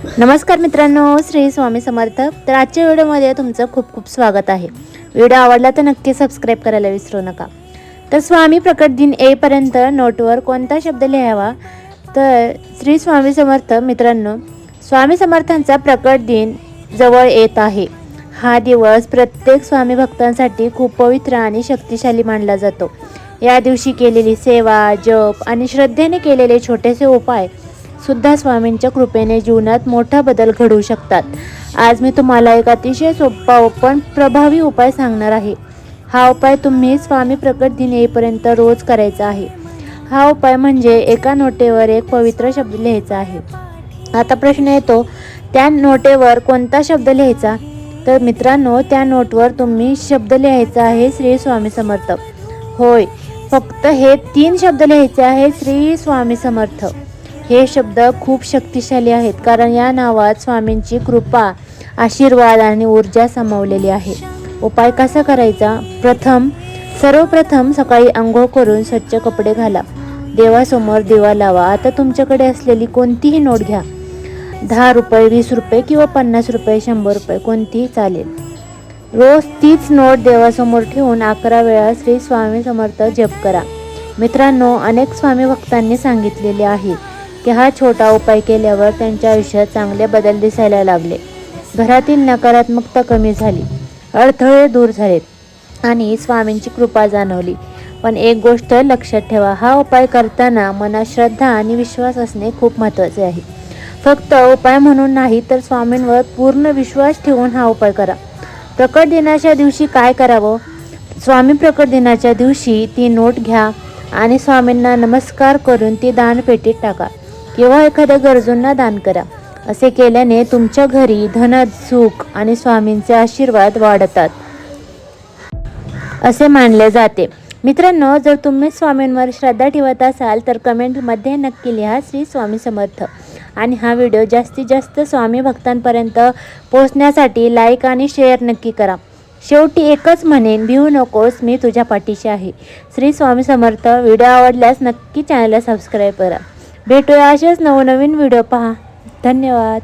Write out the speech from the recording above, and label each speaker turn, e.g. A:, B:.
A: नमस्कार मित्रांनो, श्री स्वामी समर्थ. तर आजच्या व्हिडिओमध्ये तुमचं खूप खूप स्वागत आहे. व्हिडिओ आवडला तर नक्की सबस्क्राईब करायला विसरू नका. तर स्वामी प्रकट दिन येईपर्यंत नोटवर कोणता शब्द लिहावा? तर श्री स्वामी समर्थ मित्रांनो, स्वामी समर्थांचा प्रकट दिन जवळ येत आहे. हा दिवस प्रत्येक स्वामी भक्तांसाठी खूप पवित्र आणि शक्तिशाली मानला जातो. या दिवशी केलेली सेवा, जप आणि श्रद्धेने केलेले छोटेसे उपाय सुद्धा स्वामींच्या कृपेने जीवनात मोठा बदल घडवू शकतात. आज मी तुम्हाला एक अतिशय सोपा पण प्रभावी उपाय सांगणार आहे. हा उपाय तुम्ही स्वामी प्रकट दिन येईपर्यंत रोज करायचा आहे. हा उपाय म्हणजे एका नोटेवर एक पवित्र शब्द लिहायचा आहे. आता प्रश्न येतो, त्या नोटेवर कोणता शब्द लिहायचा? तर मित्रांनो, त्या नोटवर तुम्ही शब्द लिहायचा आहे श्री स्वामी समर्थ. होय, फक्त हे 3 शब्द लिहायचे आहे, श्री स्वामी समर्थ. हे शब्द खूप शक्तिशाली आहेत, कारण या नावात स्वामींची कृपा, आशीर्वाद आणि ऊर्जा सामावलेली आहे. उपाय कसा करायचा? सर्वप्रथम सकाळी अंघोळ करून स्वच्छ कपडे घाला. देवासमोर दिवा लावा. आता तुमच्याकडे असलेली कोणतीही नोट घ्या. 10 रुपये, 20 रुपये किंवा 50 रुपये, 100 रुपये, कोणतीही चालेल. रोज तीच नोट देवासमोर ठेवून 11 वेळा श्री स्वामी समर्थ जप करा. मित्रांनो, अनेक स्वामी भक्तांनी सांगितलेले आहे की हा छोटा उपाय केल्यावर त्यांच्या आयुष्यात चांगले बदल दिसायला लागले. घरातील नकारात्मकता कमी झाली, अडथळे दूर झालेत आणि स्वामींची कृपा जाणवली. पण एक गोष्ट लक्षात ठेवा, हा उपाय करताना मनात श्रद्धा आणि विश्वास असणे खूप महत्त्वाचे आहे. फक्त उपाय म्हणून नाही, तर स्वामींवर पूर्ण विश्वास ठेवून हा उपाय करा. प्रकट दिनाच्या दिवशी काय करावं? स्वामी प्रकट दिनाच्या दिवशी ती नोट घ्या आणि स्वामींना नमस्कार करून ती दानपेटीत टाका किंवा एखाद्या गरजूंना दान करा. असे केल्याने तुमच्या घरी धन, सुख आणि स्वामींचे आशीर्वाद वाढतात असे मानले जाते. मित्रांनो, जर तुम्ही स्वामींवर श्रद्धा ठेवत असाल तर कमेंटमध्ये नक्की लिहा श्री स्वामी समर्थ. आणि हा व्हिडिओ जास्तीत जास्त स्वामी भक्तांपर्यंत पोहोचण्यासाठी लाईक आणि शेअर नक्की करा. शेवटी एकच म्हणेन, भिवू नकोस, मी तुझ्या पाठीशी आहे. श्री स्वामी समर्थ. व्हिडिओ आवडल्यास नक्की चॅनलला सबस्क्राईब करा. भेटूया असेच नवनवीन व्हिडिओ पहा. धन्यवाद.